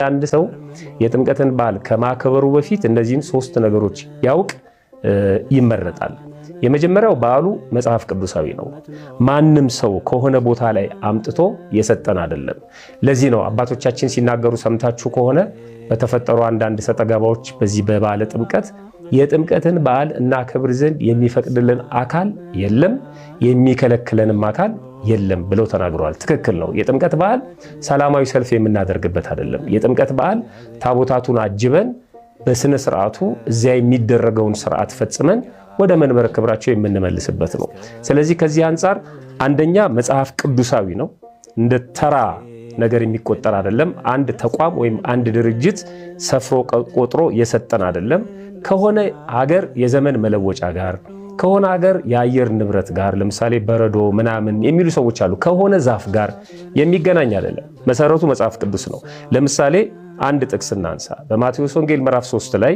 አንድ ሰው የጥምቀትን በዓል ከማክበሩ በፊት እነዚህን ሶስት ነገሮች ያውቅ ይመረጣል። የመጀመሪያው በዓሉ መጽሐፍ ቅዱሳዊ ነው። ማንም ሰው ከሆነ ቦታ ላይ አምጥቶ የሰጠን አይደለም። ለዚህ ነው አባቶቻችን ሲናገሩ ሰምታችሁ ከሆነ በተፈጠሩ አንዳንድ ሰጠገባዎች በዚህ በበዓለ ጥምቀት የጥምቀትን በዓል እናከብር ዘንድ የሚፈቅድልን አካል የለም፣ የሚከለክለንም አካል የለም ብለው ተናግረዋል። ትክክል ነው። የጥምቀት በዓል ሰላማዊ ሰልፍ የምናደርግበት አይደለም። የጥምቀት በዓል ታቦታቱን አጅበን በስነ ስርዓቱ እዚያ የሚደረገውን ስርዓት ፈጽመን ወደ መንበረ ክብራቸው የምንመልስበት ነው። ስለዚህ ከዚህ አንፃር አንደኛ መጽሐፍ ቅዱሳዊ ነው። እንደ ተራ ነገር የሚቆጠር አይደለም። አንድ ተቋም ወይም አንድ ድርጅት ሰፍሮ ቆጥሮ የሰጠን አይደለም። ከሆነ ሀገር የዘመን መለወጫ ጋር ከሆነ ሀገር የአየር ንብረት ጋር ለምሳሌ በረዶ ምናምን የሚሉ ሰዎች አሉ። ከሆነ ዛፍ ጋር የሚገናኝ አይደለም። መሰረቱ መጽሐፍ ቅዱስ ነው። ለምሳሌ አንድ ጥቅስ እናንሳ። በማቴዎስ ወንጌል ምዕራፍ 3 ላይ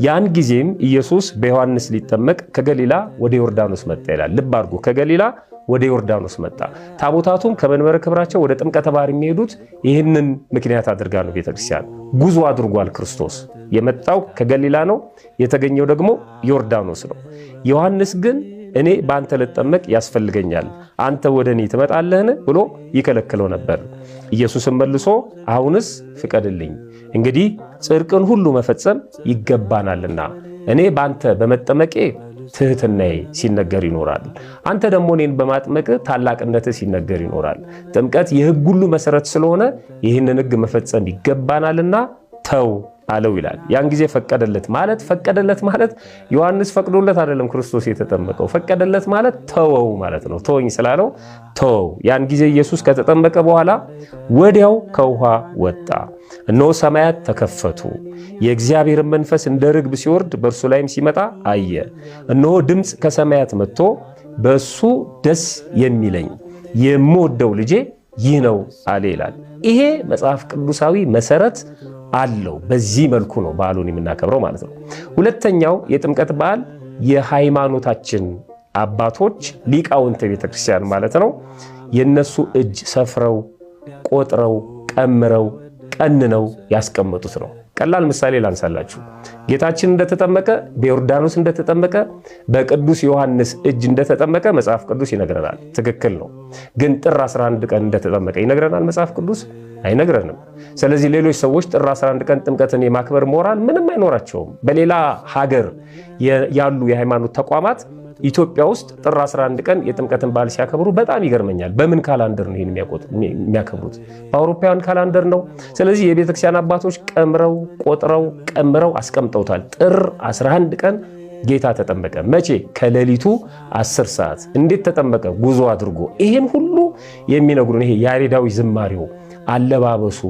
ያን ጊዜም ኢየሱስ በዮሐንስ ሊጠመቅ ከገሊላ ወደ ዮርዳኖስ መጣ ይላል። ልብ አድርጉ፣ ከገሊላ ወደ ዮርዳኖስ መጣ። ታቦታቱም ከመንበረ ክብራቸው ወደ ጥምቀተ ባህር የሚሄዱት ይህንን ምክንያት አድርጋ ነው። ቤተክርስቲያን ጉዞ አድርጓል። ክርስቶስ የመጣው ከገሊላ ነው፣ የተገኘው ደግሞ ዮርዳኖስ ነው። ዮሐንስ ግን እኔ በአንተ ልጠመቅ ያስፈልገኛል፣ አንተ ወደ እኔ ትመጣለህን ብሎ ይከለክለው ነበር። ኢየሱስም መልሶ አሁንስ ፍቀድልኝ፣ እንግዲህ ጽድቅን ሁሉ መፈጸም ይገባናልና እኔ በአንተ በመጠመቄ ትህትናዬ ሲነገር ይኖራል፣ አንተ ደግሞ እኔን በማጥመቅ ታላቅነትህ ሲነገር ይኖራል። ጥምቀት የሕግ ሁሉ መሰረት ስለሆነ ይህንን ሕግ መፈጸም ይገባናልና ተው አለው ይላል። ያን ጊዜ ፈቀደለት ማለት ዮሐንስ ፈቅዶለት አይደለም ክርስቶስ የተጠመቀው። ፈቀደለት ማለት ተወው ማለት ነው። ተወኝ ስላለው ተወው። ያን ጊዜ ኢየሱስ ከተጠመቀ በኋላ ወዲያው ከውሃ ወጣ። እነሆ ሰማያት ተከፈቱ፣ የእግዚአብሔር መንፈስ እንደ ርግብ ሲወርድ በእርሱ ላይም ሲመጣ አየ። እነሆ ድምፅ ከሰማያት መጥቶ በእሱ ደስ የሚለኝ የምወደው ልጄ ይህ ነው አለ ይላል። ይሄ መጽሐፍ ቅዱሳዊ መሰረት አለው። በዚህ መልኩ ነው በዓሉን የምናከብረው ማለት ነው። ሁለተኛው የጥምቀት በዓል የሃይማኖታችን አባቶች ሊቃውንተ ቤተክርስቲያን ማለት ነው የነሱ እጅ ሰፍረው ቆጥረው ቀምረው ቀንነው ያስቀመጡት ነው። ቀላል ምሳሌ ላንሳላችሁ። ጌታችን እንደተጠመቀ በዮርዳኖስ እንደተጠመቀ በቅዱስ ዮሐንስ እጅ እንደተጠመቀ መጽሐፍ ቅዱስ ይነግረናል። ትክክል ነው። ግን ጥር 11 ቀን እንደተጠመቀ ይነግረናል መጽሐፍ ቅዱስ? አይነግረንም። ስለዚህ ሌሎች ሰዎች ጥር 11 ቀን ጥምቀትን የማክበር ሞራል ምንም አይኖራቸውም። በሌላ ሀገር ያሉ የሃይማኖት ተቋማት ኢትዮጵያ ውስጥ ጥር 11 ቀን የጥምቀትን በዓል ሲያከብሩ በጣም ይገርመኛል። በምን ካላንደር ነው የሚያከብሩት? በአውሮፓውያን ካላንደር ነው። ስለዚህ የቤተክርስቲያን አባቶች ቀምረው ቆጥረው ቀምረው አስቀምጠውታል። ጥር 11 ቀን ጌታ ተጠመቀ። መቼ? ከሌሊቱ 10 ሰዓት። እንዴት ተጠመቀ? ጉዞ አድርጎ። ይሄን ሁሉ የሚነግሩን ይሄ ያሬዳዊ ዝማሬው፣ አለባበሱ፣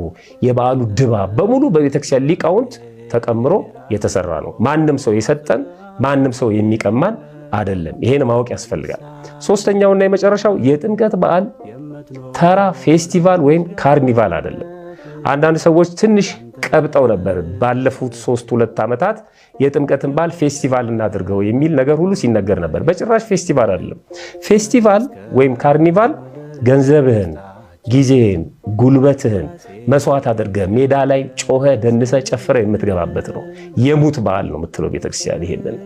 የበዓሉ ድባብ በሙሉ በቤተክርስቲያን ሊቃውንት ተቀምሮ የተሰራ ነው። ማንም ሰው የሰጠን ማንም ሰው የሚቀማን አይደለም። ይሄን ማወቅ ያስፈልጋል። ሶስተኛውና የመጨረሻው የጥምቀት በዓል ተራ ፌስቲቫል ወይም ካርኒቫል አይደለም። አንዳንድ ሰዎች ትንሽ ቀብጠው ነበር። ባለፉት 3-2 ዓመታት የጥምቀትን በዓል ፌስቲቫል እናድርገው የሚል ነገር ሁሉ ሲነገር ነበር። በጭራሽ ፌስቲቫል አይደለም። ፌስቲቫል ወይም ካርኒቫል ገንዘብህን፣ ጊዜህን፣ ጉልበትህን መስዋዕት አድርገህ ሜዳ ላይ ጮኸ ደንሰ ጨፍረ የምትገባበት ነው። የሙት በዓል ነው የምትለው ቤተክርስቲያን ይሄንን።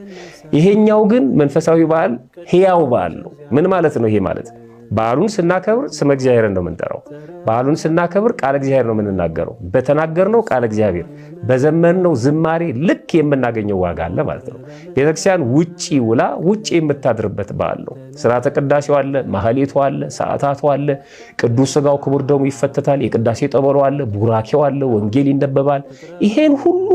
ይሄኛው ግን መንፈሳዊ በዓል ሕያው በዓል ነው። ምን ማለት ነው? ይሄ ማለት በዓሉን ስናከብር ስመ እግዚአብሔርን ነው የምንጠራው። በዓሉን ስናከብር ቃለ እግዚአብሔር ነው የምንናገረው። በተናገርነው ቃለ እግዚአብሔር በዘመርነው ዝማሬ ልክ የምናገኘው ዋጋ አለ ማለት ነው። ቤተክርስቲያን ውጪ ውላ ውጪ የምታድርበት በዓል ነው። ስርዓተ ቅዳሴው አለ፣ ማህሌቱ አለ፣ ሰዓታቱ አለ፣ ቅዱስ ሥጋው ክቡር ደሙ ይፈተታል፣ የቅዳሴ ጠበሉ አለ፣ ቡራኬው አለ፣ ወንጌል ይነበባል። ይሄን ሁሉ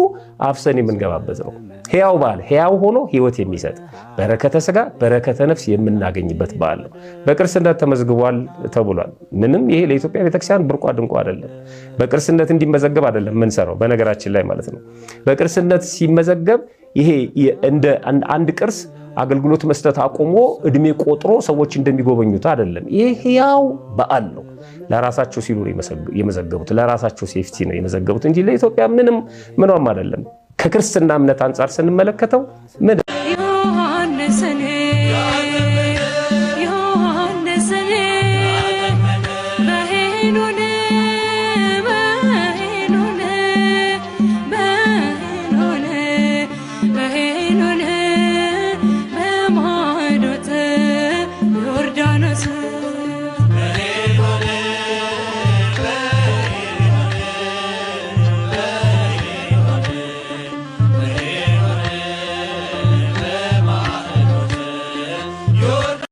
አፍሰን የምንገባበት ነው። ሕያው በዓል ሕያው ሆኖ ሕይወት የሚሰጥ በረከተ ሥጋ በረከተ ነፍስ የምናገኝበት በዓል ነው። በቅርስነት ተመዝግቧል ተብሏል። ምንም ይሄ ለኢትዮጵያ ቤተክርስቲያን ብርቋ ድንቋ አይደለም። በቅርስነት እንዲመዘገብ አይደለም የምንሰራው በነገራችን ላይ ማለት ነው። በቅርስነት ሲመዘገብ ይሄ እንደ አንድ ቅርስ አገልግሎት መስጠት አቁሞ እድሜ ቆጥሮ ሰዎች እንደሚጎበኙት አይደለም። ይሄ ሕያው በዓል ነው። ለራሳቸው ሲሉ የመዘገቡት ለራሳቸው ሴፍቲ ነው የመዘገቡት እንጂ ለኢትዮጵያ ምንም አይደለም። ከክርስትና እምነት አንጻር ስንመለከተው ምን